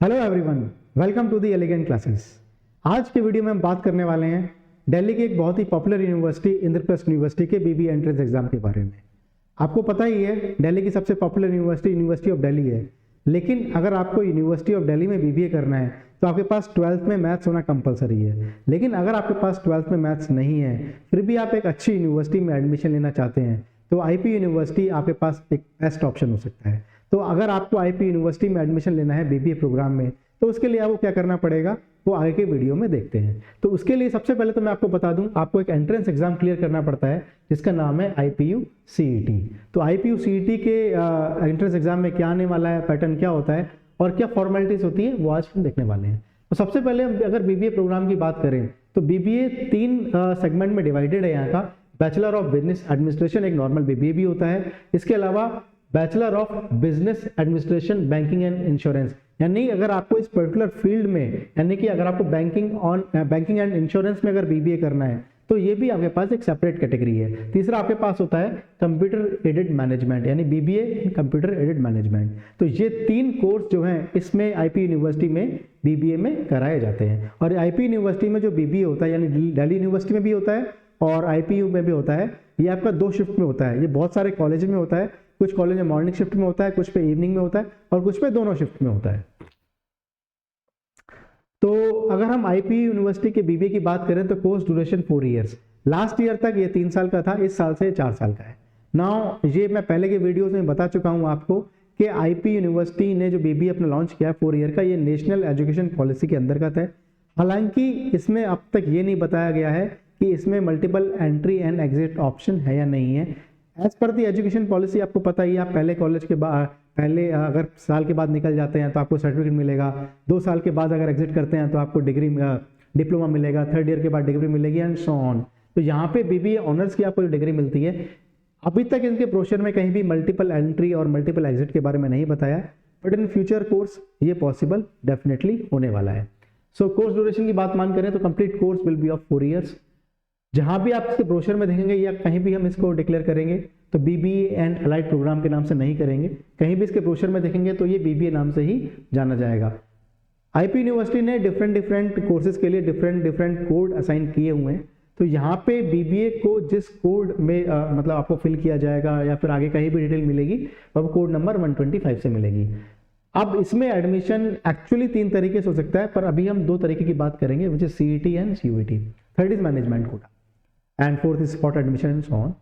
Hello everyone, welcome to the elegant classes. आज के video में हम बात करने वाले हैं दिल्ली की एक बहुत ही पॉपुलर यूनिवर्सिटी इंद्रप्रस्थ यूनिवर्सिटी के बीबीए एंट्रेंस एग्जाम के बारे में। आपको पता ही है दिल्ली की सबसे popular university university of Delhi है। लेकिन अगर आपको यूनिवर्सिटी ऑफ दिल्ली में बीबीए करना है तो आपके पास 12th में मैथ्स होना कंपलसरी है। लेकिन अगर आपके पास 12th में मैथ्स नहीं है फिर भी आप एक अच्छी यूनिवर्सिटी में एडमिशन लेना चाहते हैं तो आईपी यूनिवर्सिटी आपके पास एक बेस्ट ऑप्शन हो सकता है। तो अगर आपको आईपी यूनिवर्सिटी में एडमिशन लेना है बीबीए प्रोग्राम में तो उसके लिए आपको क्या करना पड़ेगा वो आगे के वीडियो में देखते हैं। तो उसके लिए सबसे पहले तो मैं आपको बता दूं, आपको एक एंट्रेंस एग्जाम क्लियर करना पड़ता है जिसका नाम है आईपीयू सीईटी। तो आईपीयू सीईटी के एंट्रेंस एग्जाम में क्या आने वाला है, पैटर्न क्या होता है और क्या फॉर्मेलिटीज होती है वो आज हम देखने वाले हैं। तो सबसे पहले अगर बीबीए प्रोग्राम की बात करें तो बीबीए 3 सेगमेंट में डिवाइडेड है। यहाँ का बैचलर ऑफ बिजनेस एडमिनिस्ट्रेशन एक नॉर्मल बीबीए भी होता है। इसके अलावा bachelor of business administration banking and insurance, यानी अगर आपको इस पर्टिकुलर फील्ड में यानी कि अगर आपको बैंकिंग एंड इंश्योरेंस में अगर बीबीए करना है तो ये भी आपके पास एक सेपरेट कैटेगरी है। तीसरा आपके पास होता है कंप्यूटर एडेड मैनेजमेंट यानी बीबीए इन कंप्यूटर एडेड मैनेजमेंट। तो ये 3 कोर्स जो हैं इसमें आईपी यूनिवर्सिटी में बीबीए में कराए जाते हैं। और आईपी यूनिवर्सिटी में जो बीबीए होता है यानी दिल्ली यूनिवर्सिटी में भी होता है और आईपीयू में भी होता है, ये आपका 2 शिफ्ट में होता है। ये बहुत सारे कॉलेज में होता है, कुछ कॉलेज में मॉर्निंग शिफ्ट में होता है, कुछ पे इवनिंग में होता है और कुछ पे दोनों शिफ्ट में होता है। तो अगर हम आईपी यूनिवर्सिटी के बीबीए की बात करें तो course duration 4 years, last year तक ये 3 साल का था, इस साल से 4 साल का है। नाउ ये मैं पहले के वीडियोस में बता चुका हूं आपको कि आईपी यूनिवर्सिटी ने जो बीबीए अपना लॉन्च किया 4 ईयर का, ये नेशनल एजुकेशन पॉलिसी के अंतर्गत है। हालांकि इसमें अब तक ये नहीं बताया गया है कि इसमें multiple entry and exit option है या नहीं है। एज पर दी एजुकेशन पॉलिसी आपको पता ही है, आप पहले कॉलेज के बाद पहले अगर साल के बाद निकल जाते हैं तो आपको सर्टिफिकेट मिलेगा, 2 साल के बाद अगर एग्जिट करते हैं तो आपको डिप्लोमा मिलेगा, 3rd ईयर के बाद डिग्री मिलेगी एंड सो ऑन। तो यहाँ पे बीबीए ऑनर्स की आपको डिग्री मिलती है। अभी तक इनके ब्रोशर में कहीं भी मल्टीपल एंट्री और मल्टीपल एग्जिट के बारे में नहीं बताया, बट इन फ्यूचर कोर्स ये पॉसिबल डेफिनेटली होने वाला है। सो कोर्स ड्यूरेशन की बात मान करें तो complete course will be of 4 years. जहां भी आप इसके ब्रोशर में देखेंगे या कहीं भी हम इसको डिक्लेयर करेंगे तो बीबीए एंड अलाइड प्रोग्राम के नाम से नहीं करेंगे, कहीं भी इसके ब्रोशर में देखेंगे तो ये बीबीए नाम से ही जाना जाएगा। आईपी यूनिवर्सिटी ने डिफरेंट कोर्सेज के लिए डिफरेंट कोड असाइन किए हुए हैं। तो यहाँ पे बीबीए को जिस कोड में मतलब आपको फिल किया जाएगा या फिर आगे कहीं भी डिटेल मिलेगी वो कोड नंबर 125 से मिलेगी। अब इसमें एडमिशन एक्चुअली 3 तरीके से हो सकता है, पर अभी हम 2 तरीके की बात करेंगे, which is CET and CUET. 3rd is management quota and 4th is spot admission and so on.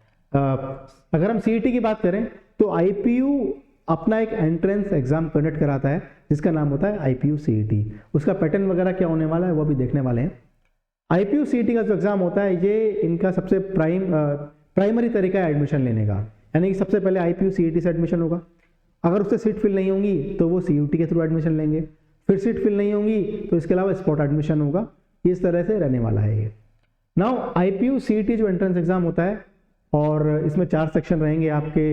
अगर हम सीईटी की बात करें तो आईपीयू अपना एक एंट्रेंस एग्जाम कंडक्ट कराता है जिसका नाम होता है आईपीयू सीईटी। उसका पैटर्न वगैरह क्या होने वाला है वो भी देखने वाले हैं। आईपीयू सीईटी का जो एग्जाम होता है ये इनका सबसे प्राइमरी तरीका है एडमिशन लेने का, यानी कि सबसे पहले आईपीयू सीईटी से एडमिशन होगा। अगर उससे सीट फिल नहीं होंगी तो वो सीयूटी के थ्रू एडमिशन लेंगे, फिर सीट फिल नहीं होंगी तो इसके अलावा स्पॉट एडमिशन होगा। इस तरह से रहने वाला है ये। नाउ आईपीयू सीईटी जो एंट्रेंस एग्जाम होता है और इसमें 4 सेक्शन रहेंगे आपके।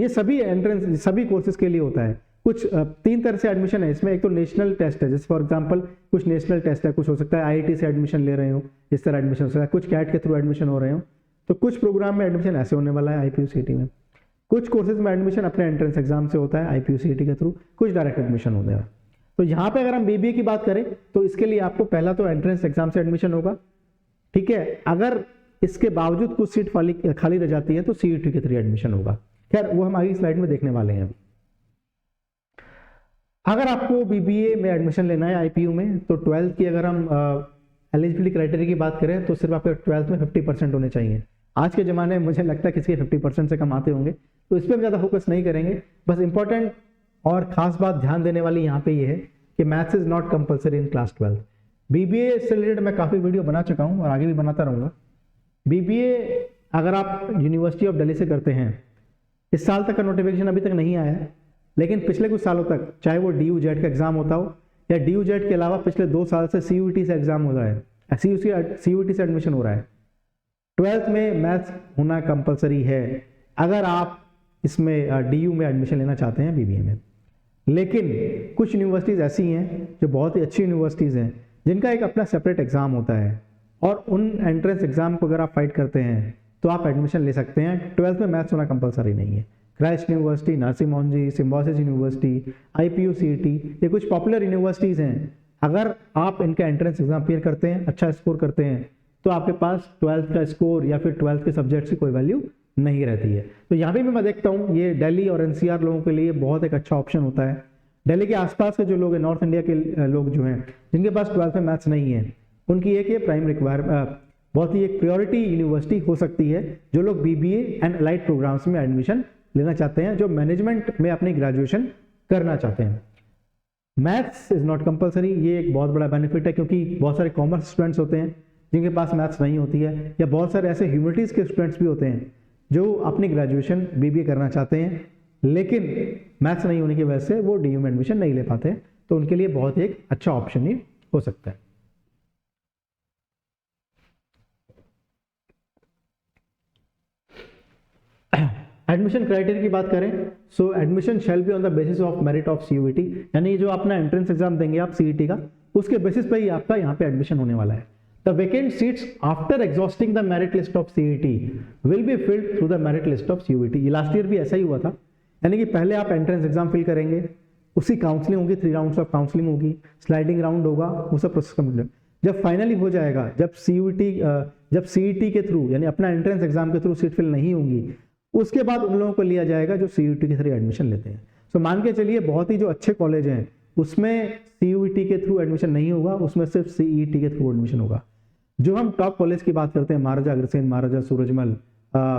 ये सभी एंट्रेंस सभी कोर्सेज के लिए होता है। कुछ 3 तरह से एडमिशन है इसमें। एक तो नेशनल टेस्ट है, जैसे फॉर एग्जांपल कुछ नेशनल टेस्ट है, कुछ हो सकता है आईआईटी से एडमिशन ले रहे हो, इस तरह एडमिशन हो सकता है, कुछ कैट के थ्रू एडमिशन हो रहे हो। तो कुछ प्रोग्राम में एडमिशन ऐसे होने वाला है आईपीयू सीईटी में। कुछ कोर्सेज में एडमिशन अपने एंट्रेंस एग्जाम से होता है आईपीयू सीईटी के थ्रू, कुछ डायरेक्ट एडमिशन होता है। तो यहाँ पे अगर हम बीबीए की बात करें तो इसके लिए आपको पहला तो एंट्रेंस एग्जाम से एडमिशन होगा, ठीक है। अगर इसके बावजूद कुछ सीट खाली रह जाती है तो सीईटी के थ्रू एडमिशन होगा। खैर वो हम आगे स्लाइड में देखने वाले हैं। अगर आपको बीबीए में एडमिशन लेना है आईपीयू में तो 12th की अगर हम एलिजिबिलिटी क्राइटेरिया की बात करें तो सिर्फ आपके 12th में 50% होने चाहिए। आज के ज़माने में मुझे लगता है किसी के 50% से कम आते होंगे, तो इस पर हम ज़्यादा फोकस नहीं करेंगे। बस इंपॉर्टेंट और खास बात ध्यान देने वाली यहाँ पे ये है कि maths is not compulsory in class 12। BBA से रिलेटेड मैं काफ़ी वीडियो बना चुका हूँ और आगे भी बनाता रहूँगा। बीबीए अगर आप यूनिवर्सिटी ऑफ दिल्ली से करते हैं, इस साल तक का नोटिफिकेशन अभी तक नहीं आया है, लेकिन पिछले कुछ सालों तक चाहे वो DU जेट का एग्जाम होता हो या DU जेट के अलावा पिछले 2 साल से सीयूटी से एग्जाम हो रहा है, सीयूटी से एडमिशन हो रहा है। 12th में मैथ्स होना कंपलसरी है अगर आप इसमें DU में एडमिशन लेना चाहते हैं बीबीए में। लेकिन कुछ यूनिवर्सिटीज़ ऐसी हैं जो बहुत ही अच्छी यूनिवर्सिटीज़ हैं जिनका एक अपना सेपरेट एग्जाम होता है और उन एंट्रेंस एग्जाम को अगर आप फाइट करते हैं तो आप एडमिशन ले सकते हैं। 12th में मैथ्स होना कंपलसरी नहीं है। Christ university, Narasimha Monjee, symbiosis university, IPU CET, ये कुछ पॉपुलर यूनिवर्सिटीज़ हैं। अगर आप इनका एंट्रेंस एग्जाम क्लियर करते हैं, अच्छा स्कोर करते हैं, तो आपके पास 12th का स्कोर या फिर 12th के सब्जेक्ट्स की कोई वैल्यू नहीं रहती है। तो यहाँ पे भी मैं देखता हूँ ये दिल्ली और NCR लोगों के लिए बहुत एक अच्छा ऑप्शन होता है। दिल्ली के आसपास के जो लोग हैं, नॉर्थ इंडिया के लोग जो हैं, जिनके पास 12th में मैथ्स नहीं है, उनकी एक ये प्राइम रिक्वायरमेंट, बहुत ही एक प्रायोरिटी यूनिवर्सिटी हो सकती है, जो लोग BBA एंड अलाइड प्रोग्राम्स में एडमिशन लेना चाहते हैं, जो मैनेजमेंट में अपनी ग्रेजुएशन करना चाहते हैं। मैथ्स इज नॉट कंपलसरी, ये एक बहुत बड़ा बेनिफिट है, क्योंकि बहुत सारे कॉमर्स स्टूडेंट्स होते हैं जिनके पास मैथ्स नहीं होती है, या बहुत सारे ऐसे ह्यूमैनिटीज़ के स्टूडेंट्स भी होते हैं जो अपनी ग्रेजुएशन BBA करना चाहते हैं, लेकिन मैथ्स नहीं होने की वजह से वो DU में एडमिशन नहीं ले पाते, तो उनके लिए बहुत एक अच्छा ऑप्शन ही हो सकता है। एडमिशन क्राइटेरिया की बात करें, so admission shall be on the basis of merit of CUET, यानी जो अपना एंट्रेंस एग्जाम देंगे आप CET का, उसके बेसिस पे ही आपका यहाँ पे एडमिशन होने वाला है। The vacant seats after exhausting the merit list of CET will be filled through the merit list of CUET। ये लास्ट ईयर भी ऐसा ही हुआ था, यानी कि पहले आप एंट्रेंस एग्जाम फिल करेंगे, उसकी काउंसलिंग होगी, 3 राउंड्स ऑफ काउंसलिंग होगी, स्लाइडिंग राउंड होगा, वो सब प्रोसेस कंप्लीट। जब फाइनली हो जाएगा, जब CET के थ्रू, यानी अपना एंट्रेंस एग्जाम के थ्रू सीट फिल नहीं होंगी, उसके बाद उन लोगों को लिया जाएगा जो CUET के थ्रू एडमिशन लेते हैं। सो मान के चलिए बहुत ही जो अच्छे कॉलेज हैं उसमें CUET के थ्रू एडमिशन नहीं होगा, उसमें सिर्फ CET के थ्रू एडमिशन होगा। जो हम टॉप कॉलेज की बात करते हैं, महाराजा अग्रसेन, महाराजा सूरजमल,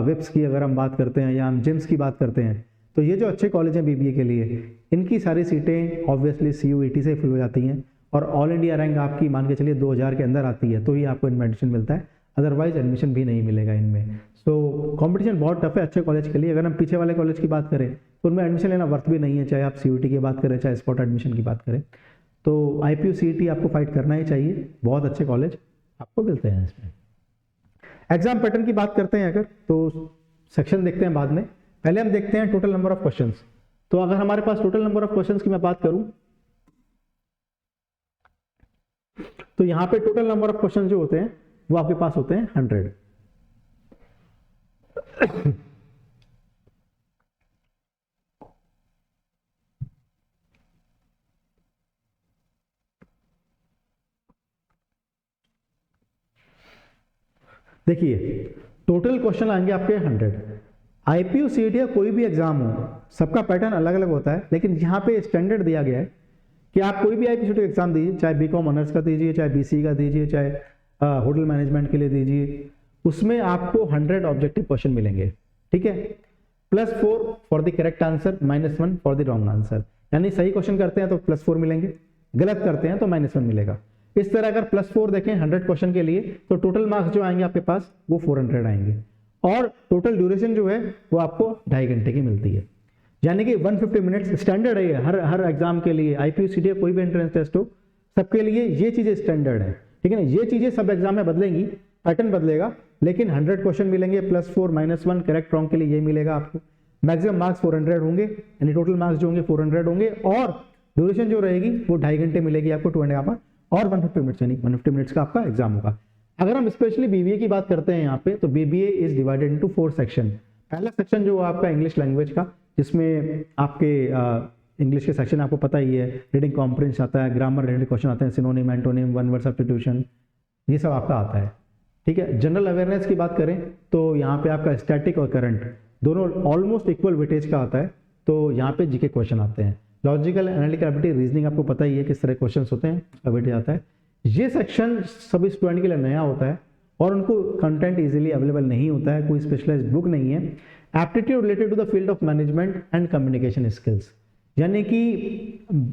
विप्स की अगर हम बात करते हैं, या हम जिम्स की बात करते हैं, तो ये जो अच्छे कॉलेज हैं BBA के लिए, इनकी सारी सीटें ऑब्वियसली CUET से फिल हो जाती हैं, और ऑल इंडिया रैंक आपकी मान के चलिए 2000 के अंदर आती है, तो ही आपको इनमें एडमिशन मिलता है, अदरवाइज एडमिशन भी नहीं मिलेगा इनमें। सो कंपटीशन बहुत टफ है अच्छे कॉलेज के लिए। अगर हम पीछे वाले कॉलेज की बात करें तो उनमें एडमिशन लेना वर्थ भी नहीं है, चाहे आप CUET की बात करें, चाहे स्पॉट एडमिशन की बात करें। तो IPU CET आपको फाइट करना ही चाहिए, बहुत अच्छे कॉलेज आपको मिलते हैं इसमें। एग्जाम पैटर्न की बात करते हैं अगर, तो सेक्शन देखते हैं बाद में, पहले हम देखते हैं टोटल नंबर ऑफ क्वेश्चंस। तो अगर हमारे पास टोटल नंबर ऑफ क्वेश्चंस की मैं बात करूं, तो यहाँ पे टोटल नंबर ऑफ क्वेश्चन जो होते हैं वो आपके पास होते हैं 100। देखिए टोटल क्वेश्चन आएंगे आपके 100। IPU CET या कोई भी एग्जाम हो, सबका पैटर्न अलग अलग होता है, लेकिन यहाँ पे स्टैंडर्ड दिया गया है कि आप कोई भी IPU CET एग्जाम दीजिए, चाहे BCom ऑनर्स का दीजिए, चाहे BCE का दीजिए, चाहे होटल मैनेजमेंट के लिए दीजिए, उसमें आपको 100 ऑब्जेक्टिव क्वेश्चन मिलेंगे, ठीक है। +4 for the correct answer, -1 for the wrong answer, यानी सही क्वेश्चन करते हैं तो +4 मिलेंगे, गलत करते हैं तो -1 मिलेगा। इस तरह अगर +4 देखें 100 क्वेश्चन के लिए, तो टोटल मार्क्स जो आएंगे आपके पास वो 400 आएंगे, और टोटल ड्यूरेशन जो है वो आपको 2.5 घंटे की मिलती है, यानी कि 150 मिनट्स स्टैंडर्ड है हर एग्जाम के लिए। IPU CET कोई भी एंट्रेंस टेस्ट हो, सबके लिए ये चीजें स्टैंडर्ड है, ठीक है ना। ये चीजें सब एग्जाम में बदलेंगी, पैटर्न बदलेगा, लेकिन 100 क्वेश्चन मिलेंगे, +4 -1 करेक्ट रॉन्ग के लिए ये मिलेगा आपको। मैक्सिमम मार्क्स 400 होंगे, यानी टोटल मार्क्स जो होंगे 400 होंगे, और ड्यूरेशन जो रहेगी वो 2.5 घंटे मिलेगी आपको, 2.5 आवर, और 150 मिनट्स, यानी 150 मिनट्स का आपका एग्जाम होगा। अगर हम स्पेशली BBA की बात करते हैं यहाँ पे, तो BBA is divided into 4 section. पहला सेक्शन जो आपका इंग्लिश लैंग्वेज का, जिसमें आपके इंग्लिश के सेक्शन आपको पता ही है, रीडिंग कॉम्प्रिहेंशन आता है, ग्रामर रिलेटेड क्वेश्चन आते हैं, synonym, antonym, one word substitution, ये सब आपका आता है, ठीक है। जनरल अवेयरनेस की बात करें तो यहाँ पे आपका स्टैटिक और करंट दोनों ऑलमोस्ट इक्वल वेटेज का आता है, तो यहाँ पे जीके क्वेश्चन आते हैं। लॉजिकल, एनालिटिकल एबिलिटी, रीजनिंग आपको पता ही है किस तरह क्वेश्चन होते हैं, उसका वेटेज आता है। ये सेक्शन सभी स्टूडेंट के लिए नया होता है, और उनको कंटेंट इजीली अवेलेबल नहीं होता है, कोई स्पेशलाइज्ड बुक नहीं है। Aptitude related to the field of management and communication skills, यानी कि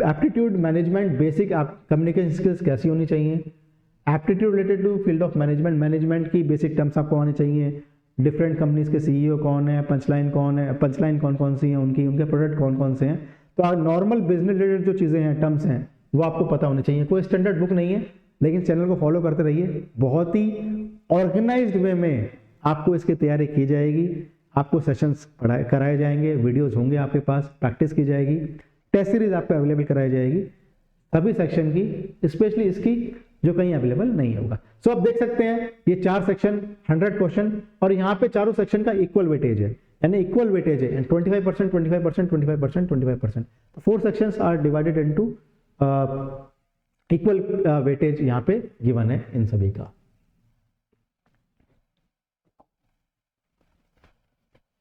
aptitude management, basic communication skills कैसी होनी चाहिए। Aptitude related to field of management, management की बेसिक टर्म्स आपको आनी चाहिए, डिफरेंट कंपनीज के CEO कौन है, पंचलाइन कौन है, पंचलाइन कौन कौन सी हैं, उनके प्रोडक्ट कौन कौन से हैं। तो नॉर्मल बिजनेस रिलेटेड जो चीज़ें हैं, टर्म्स हैं, वो आपको पता होनी चाहिए। कोई स्टैंडर्ड बुक नहीं है, लेकिन चैनल को फॉलो करते रहिए, बहुत ही ऑर्गेनाइज्ड वे में आपको इसकी तैयारी की जाएगी, आपको सेशंस कराए जाएंगे, वीडियोस होंगे आपके पास, प्रैक्टिस की जाएगी, टेस्ट सीरीज आपको अवेलेबल कराई जाएगी सभी सेक्शन की, स्पेशली इसकी जो कहीं अवेलेबल नहीं होगा। सो आप देख सकते हैं ये 4 सेक्शन, 100 क्वेश्चन, और यहाँ पे चारों सेक्शन का इक्वल वेटेज है, यानी इक्वल वेटेज है, 25%, 25%, 25%, 25%। तो 4 sections are divided into equal weightage यहाँ पे गिवन है इन सभी का।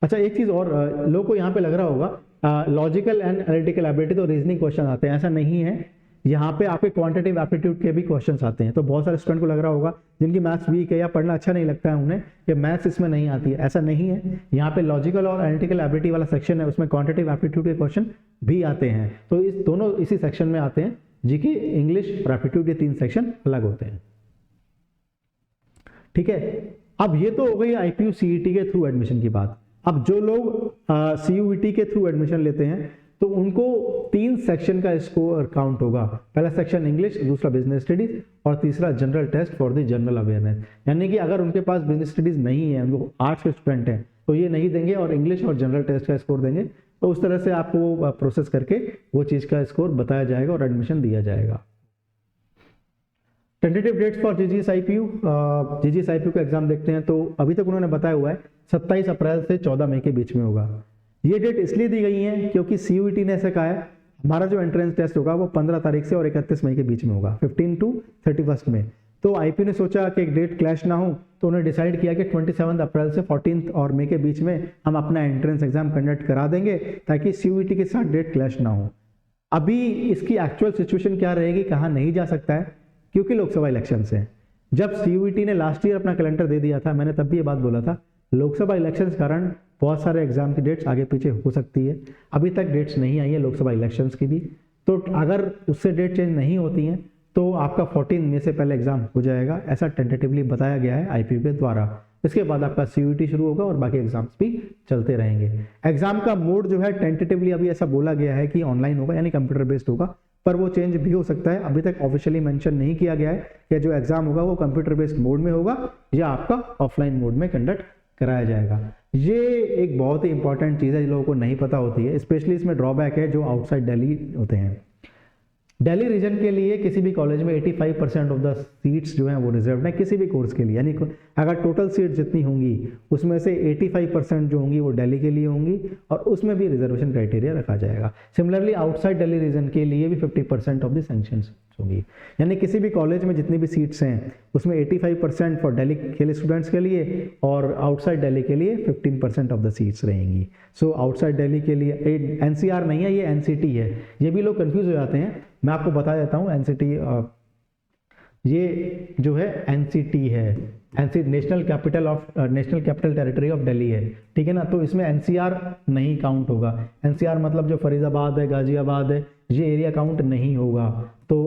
अच्छा, एक चीज और लोगों को यहाँ पे लग रहा होगा लॉजिकल एंड एनालिटिकल एबिलिटी तो रीजनिंग क्वेश्चन आते हैं, ऐसा नहीं है। यहाँ पे आपके क्वांटिटेटिव एप्टीट्यूड के भी क्वेश्चंस आते हैं। तो बहुत सारे स्टूडेंट को लग रहा होगा जिनकी मैथ्स वीक है या पढ़ना अच्छा नहीं लगता है उन्हें, कि मैथ्स इसमें नहीं आती है, ऐसा नहीं है। यहाँ पे लॉजिकल और एनालिटिकल एबिलिटी वाला सेक्शन है, उसमें क्वांटिटेटिव एप्टीट्यूड के क्वेश्चन भी आते हैं। तो इस दोनों इसी सेक्शन में आते हैं। जीके, इंग्लिश और एप्टीट्यूड, ये 3 सेक्शन अलग होते हैं। ठीक है, अब ये तो हो गई IPU CET के थ्रू एडमिशन की बात। अब जो लोग CUET के थ्रू एडमिशन लेते हैं तो उनको 3 सेक्शन का स्कोर काउंट होगा। पहला सेक्शन इंग्लिश, दूसरा बिजनेस स्टडीज और तीसरा general test for the general awareness. यानी कि अगर उनके पास बिजनेस स्टडीज नहीं है, उनको आर्ट्स के स्टूडेंट हैं, तो ये नहीं देंगे और इंग्लिश और जनरल टेस्ट का स्कोर देंगे। तो उस तरह से आपको प्रोसेस करके वो चीज़ का स्कोर बताया जाएगा और एडमिशन दिया जाएगा। Tentative dates for GGS IPU, GGS IPU का एग्जाम देखते हैं। तो अभी तक उन्होंने बताया हुआ है 27 अप्रैल से 14 मई के बीच में होगा। ये डेट इसलिए दी गई है क्योंकि CUET ने ऐसा कहा है हमारा जो एंट्रेंस टेस्ट होगा वो 15 तारीख से और 31 मई के बीच में होगा, 15 to 31 में। तो IPU ने सोचा कि एक डेट क्लैश ना हो, तो उन्होंने डिसाइड किया कि 27 अप्रैल से 14 और मई के बीच में हम अपना एंट्रेंस एग्जाम कंडक्ट करा देंगे ताकि CUET के साथ डेट क्लैश ना हो। अभी इसकी एक्चुअल सिचुएशन क्या रहेगी, कहाँ नहीं जा सकता है, क्योंकि लोकसभा इलेक्शन है। जब CUET ने लास्ट ईयर अपना कैलेंडर दे दिया था, मैंने तब भी ये बात बोला था, लोकसभा इलेक्शन के कारण बहुत सारे एग्जाम की डेट्स आगे पीछे हो सकती है। अभी तक डेट्स नहीं आई है लोकसभा इलेक्शंस की भी, तो अगर उससे डेट चेंज नहीं होती हैं तो आपका 14 मई से पहले एग्जाम हो जाएगा, ऐसा टेंटेटिवली बताया गया है IPU के द्वारा। इसके बाद आपका CUET शुरू होगा और बाकी एग्जाम्स भी चलते रहेंगे। एग्जाम का मोड जो है टेंटेटिवली अभी ऐसा बोला गया है कि ऑनलाइन होगा, यानी कंप्यूटर बेस्ड होगा, पर वो चेंज भी हो सकता है। अभी तक ऑफिशियली मेंशन नहीं किया गया है कि जो एग्जाम होगा वो कंप्यूटर बेस्ड मोड में होगा या आपका ऑफलाइन मोड में कंडक्ट कराया जाएगा। ये एक बहुत ही इंपॉर्टेंट चीज़ है जो लोगों को नहीं पता होती है। स्पेशली इसमें ड्रॉबैक है जो आउटसाइड दिल्ली होते हैं। दिल्ली रीजन के लिए किसी भी कॉलेज में 85% ऑफ द सीट्स जो हैं वो रिजर्व है किसी भी कोर्स के लिए, यानी अगर टोटल सीट जितनी होंगी उसमें से 85% जो होंगी वो दिल्ली के लिए होंगी और उसमें भी रिजर्वेशन क्राइटेरिया रखा जाएगा। सिमिलरली आउटसाइड दिल्ली रीजन के लिए भी 50% ऑफ द सैंक्शंस होगी, यानी किसी भी कॉलेज में जितनी भी सीट्स हैं उसमें 85% फॉर दिल्ली के लिए स्टूडेंट्स के लिए और आउटसाइड दिल्ली के लिए 15% ऑफ द सीट्स रहेंगी। सो आउटसाइड दिल्ली के लिए NCR नहीं है, ये NCT है। ये भी लोग कंफ्यूज हो जाते हैं, मैं आपको बता देता हूँ। NCT ये जो है NCT है, national capital territory of Delhi है, ठीक है ना। तो इसमें NCR नहीं काउंट होगा। NCR मतलब जो फरीदाबाद है, गाजियाबाद है, ये एरिया काउंट नहीं होगा। तो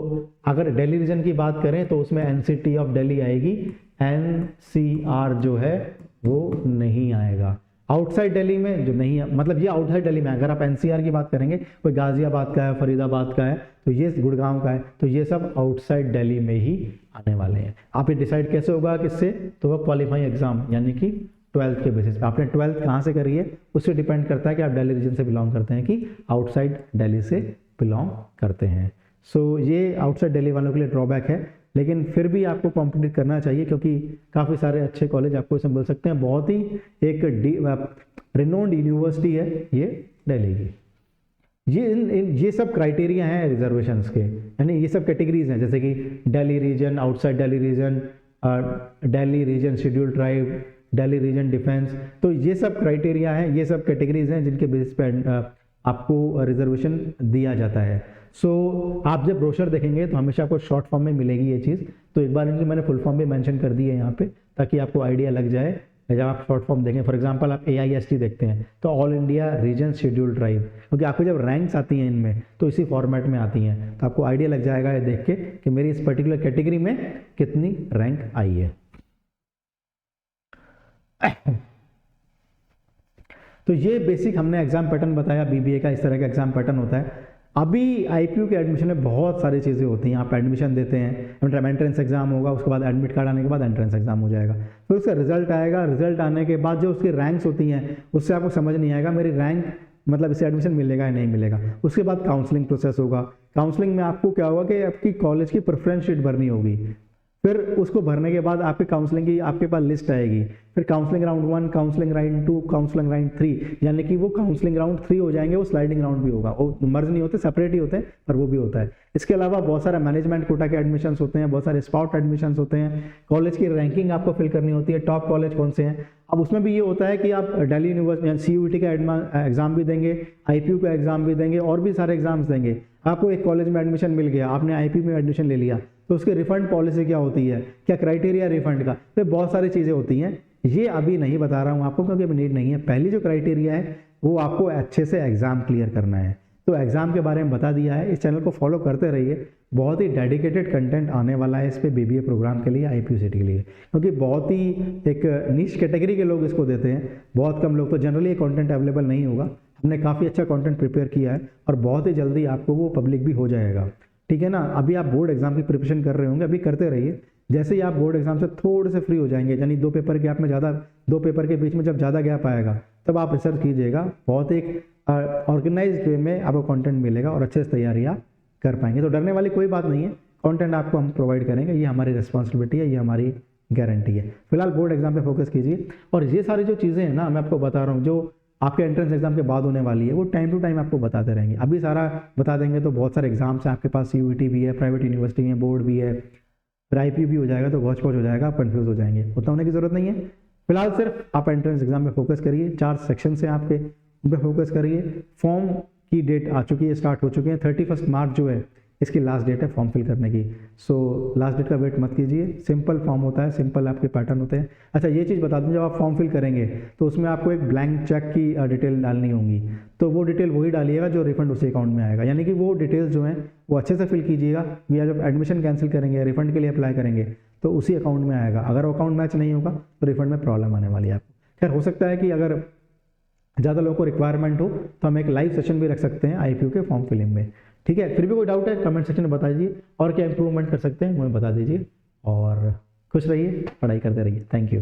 अगर दिल्ली रीजन की बात करें तो उसमें NCT ऑफ दिल्ली आएगी, NCR जो है वो नहीं आएगा। आउटसाइड दिल्ली में जो नहीं है, मतलब ये आउटसाइड दिल्ली में, अगर आप NCR की बात करेंगे, कोई गाजियाबाद का है, फरीदाबाद का है, तो ये गुड़गांव का है, तो ये सब आउटसाइड दिल्ली में ही आने वाले हैं। आप ये डिसाइड कैसे होगा किससे, तो वह क्वालिफाइंग एग्जाम यानी कि 12th के बेसिस पे। आपने 12th कहाँ से करी है उससे डिपेंड करता है कि आप दिल्ली रीजन से बिलोंग करते हैं कि आउटसाइड दिल्ली से बिलोंग करते हैं। सो ये आउटसाइड दिल्ली वालों के लिए ड्रॉबैक है, लेकिन फिर भी आपको कॉम्पिटिट करना चाहिए क्योंकि काफ़ी सारे अच्छे कॉलेज आपको इसमें मिल सकते हैं। बहुत ही एक रिनोन्ड यूनिवर्सिटी है ये दिल्ली की। ये सब क्राइटेरिया हैं रिजर्वेशंस के, यानी ये सब कैटेगरीज हैं, जैसे कि Delhi region, outside Delhi region, Delhi region scheduled tribe, Delhi region defence. तो ये सब क्राइटेरिया हैं, ये सब कैटेगरीज हैं जिनके बेसिस पे आपको रिजर्वेशन दिया जाता है। सो आप जब ब्रोशर देखेंगे तो हमेशा आपको शॉर्ट फॉर्म में मिलेगी ये चीज़। तो एक बार इनकी मैंने फुल फॉर्म भी मेंशन कर दी है यहाँ पे, ताकि आपको आइडिया लग जाए जब आप शॉर्ट फॉर्म देखें। फॉर एग्जांपल आप AIST देखते हैं तो all India region scheduled tribe, क्योंकि आपको जब रैंक्स आती हैं इनमें तो इसी फॉर्मेट में आती हैं, तो आपको आइडिया लग जाएगा ये देख के कि मेरी इस पर्टिकुलर कैटेगरी में कितनी रैंक आई है। तो ये बेसिक हमने एग्जाम पैटर्न बताया, BBA का इस तरह का एग्जाम पैटर्न होता है। अभी IPU के एडमिशन में बहुत सारी चीज़ें होती हैं। आप एडमिशन देते हैं, मतलब एंट्रेंस एग्जाम होगा, उसके बाद एडमिट कार्ड आने के बाद एंट्रेंस एग्जाम हो जाएगा, फिर उसका रिजल्ट आएगा। रिजल्ट आने के बाद जो उसकी रैंक्स होती हैं उससे आपको समझ नहीं आएगा मेरी रैंक मतलब इसे एडमिशन मिलेगा या नहीं मिलेगा। उसके बाद काउंसलिंग प्रोसेस होगा। काउंसलिंग में आपको क्या होगा कि आपकी कॉलेज की प्रेफरेंस शीट भरनी होगी। फिर उसको भरने के बाद आपके काउंसलिंग की आपके पास लिस्ट आएगी, फिर counselling round 1, counselling round 2, counselling round 3, यानी कि वो काउंसलिंग राउंड 3 हो जाएंगे, वो स्लाइडिंग राउंड भी होगा, वो मर्ज नहीं होते, सेपरेट ही होते हैं, पर वो भी होता है। इसके अलावा बहुत सारे मैनेजमेंट कोटा के एडमिशन होते हैं, बहुत सारे स्पाउट एडमिशन होते हैं, कॉलेज की रैंकिंग आपको फिल करनी होती है, टॉप कॉलेज कौन से हैं। अब उसमें भी ये होता है कि आप दिल्ली यूनिवर्सिटी CUET का एग्जाम भी देंगे, IPU का एग्जाम भी देंगे, और भी सारे एग्जाम्स देंगे। आपको एक कॉलेज में एडमिशन मिल गया, आपने IPU में एडमिशन ले लिया, तो उसकी रिफंड पॉलिसी क्या होती है, क्या क्राइटेरिया रिफंड का, तो बहुत सारी चीज़ें होती हैं। ये अभी नहीं बता रहा हूँ आपको क्योंकि अभी नीड नहीं है। पहली जो क्राइटेरिया है वो आपको अच्छे से एग्जाम क्लियर करना है, तो एग्जाम के बारे में बता दिया है। इस चैनल को फॉलो करते रहिए, बहुत ही डेडिकेटेड कंटेंट आने वाला है इस पे BBA प्रोग्राम के लिए, IPU सिटी के लिए, क्योंकि बहुत ही एक निश कैटेगरी के लोग इसको देते हैं, बहुत कम लोग, तो जनरली ये कंटेंट अवेलेबल नहीं होगा। हमने काफ़ी अच्छा कंटेंट प्रिपेयर किया है और बहुत ही जल्दी आपको वो पब्लिक भी हो जाएगा, ठीक है ना। अभी आप बोर्ड एग्जाम की प्रिपरेशन कर रहे होंगे, अभी करते रहिए, जैसे ही आप बोर्ड एग्जाम से थोड़े से फ्री हो जाएंगे, यानी 2 पेपर गैप में ज़्यादा, 2 पेपर के बीच में जब ज़्यादा गैप आएगा तब आप रिसर्च कीजिएगा, बहुत एक ऑर्गेनाइज्ड वे में आपको कंटेंट मिलेगा और अच्छे से तैयारी आप कर पाएंगे। तो डरने वाली कोई बात नहीं है, कंटेंट आपको हम प्रोवाइड करेंगे, ये हमारी रिस्पॉन्सिबिलिटी है, ये हमारी गारंटी है। फिलहाल बोर्ड एग्जाम पे फोकस कीजिए, और ये सारी जो चीज़ें हैं ना मैं आपको बता रहा हूँ, जो आपके एंट्रेंस एग्जाम के बाद होने वाली है, वो टाइम टू टाइम आपको बताते रहेंगे। अभी सारा बता देंगे तो बहुत सारे एग्जाम्स हैं आपके पास, CUET भी है, प्राइवेट यूनिवर्सिटी में बोर्ड भी है, फिर IPU भी हो जाएगा, तो गौच पौच हो जाएगा, आप कन्फ्यूज हो जाएंगे, उतना होने की जरूरत नहीं है। फिलहाल सिर्फ आप एंट्रेंस एग्जाम में फोकस करिए, 4 सेक्शन हैं आपके, उन पर फोकस करिए। फॉर्म की डेट आ चुकी है, स्टार्ट हो चुके हैं, 31 मार्च जो है इसकी लास्ट डेट है फॉर्म फिल करने की। सो लास्ट डेट का वेट मत कीजिए, सिंपल फॉर्म होता है, सिंपल आपके पैटर्न होते हैं। अच्छा ये चीज़ बता दूं, जब आप फॉर्म फिल करेंगे तो उसमें आपको एक ब्लैंक चेक की डिटेल डालनी होगी, तो वो डिटेल वही डालिएगा जो रिफंड उसी अकाउंट में आएगा, यानी कि वो डिटेल्स जो हैं वो अच्छे से फिल कीजिएगा, या जब एडमिशन कैंसिल करेंगे, रिफंड के लिए अप्लाई करेंगे तो उसी अकाउंट में आएगा। अगर वो अकाउंट मैच नहीं होगा तो रिफंड में प्रॉब्लम आने वाली है आपको। खैर हो सकता है कि अगर ज़्यादा लोगों को रिक्वायरमेंट हो तो हम एक लाइव सेशन भी रख सकते हैं IPU के फॉर्म फिलिंग में, ठीक है। फिर भी कोई डाउट है कमेंट सेक्शन में बता दीजिए, और क्या इंप्रूवमेंट कर सकते हैं मुझे बता दीजिए, और खुश रहिए, पढ़ाई करते रहिए। Thank you.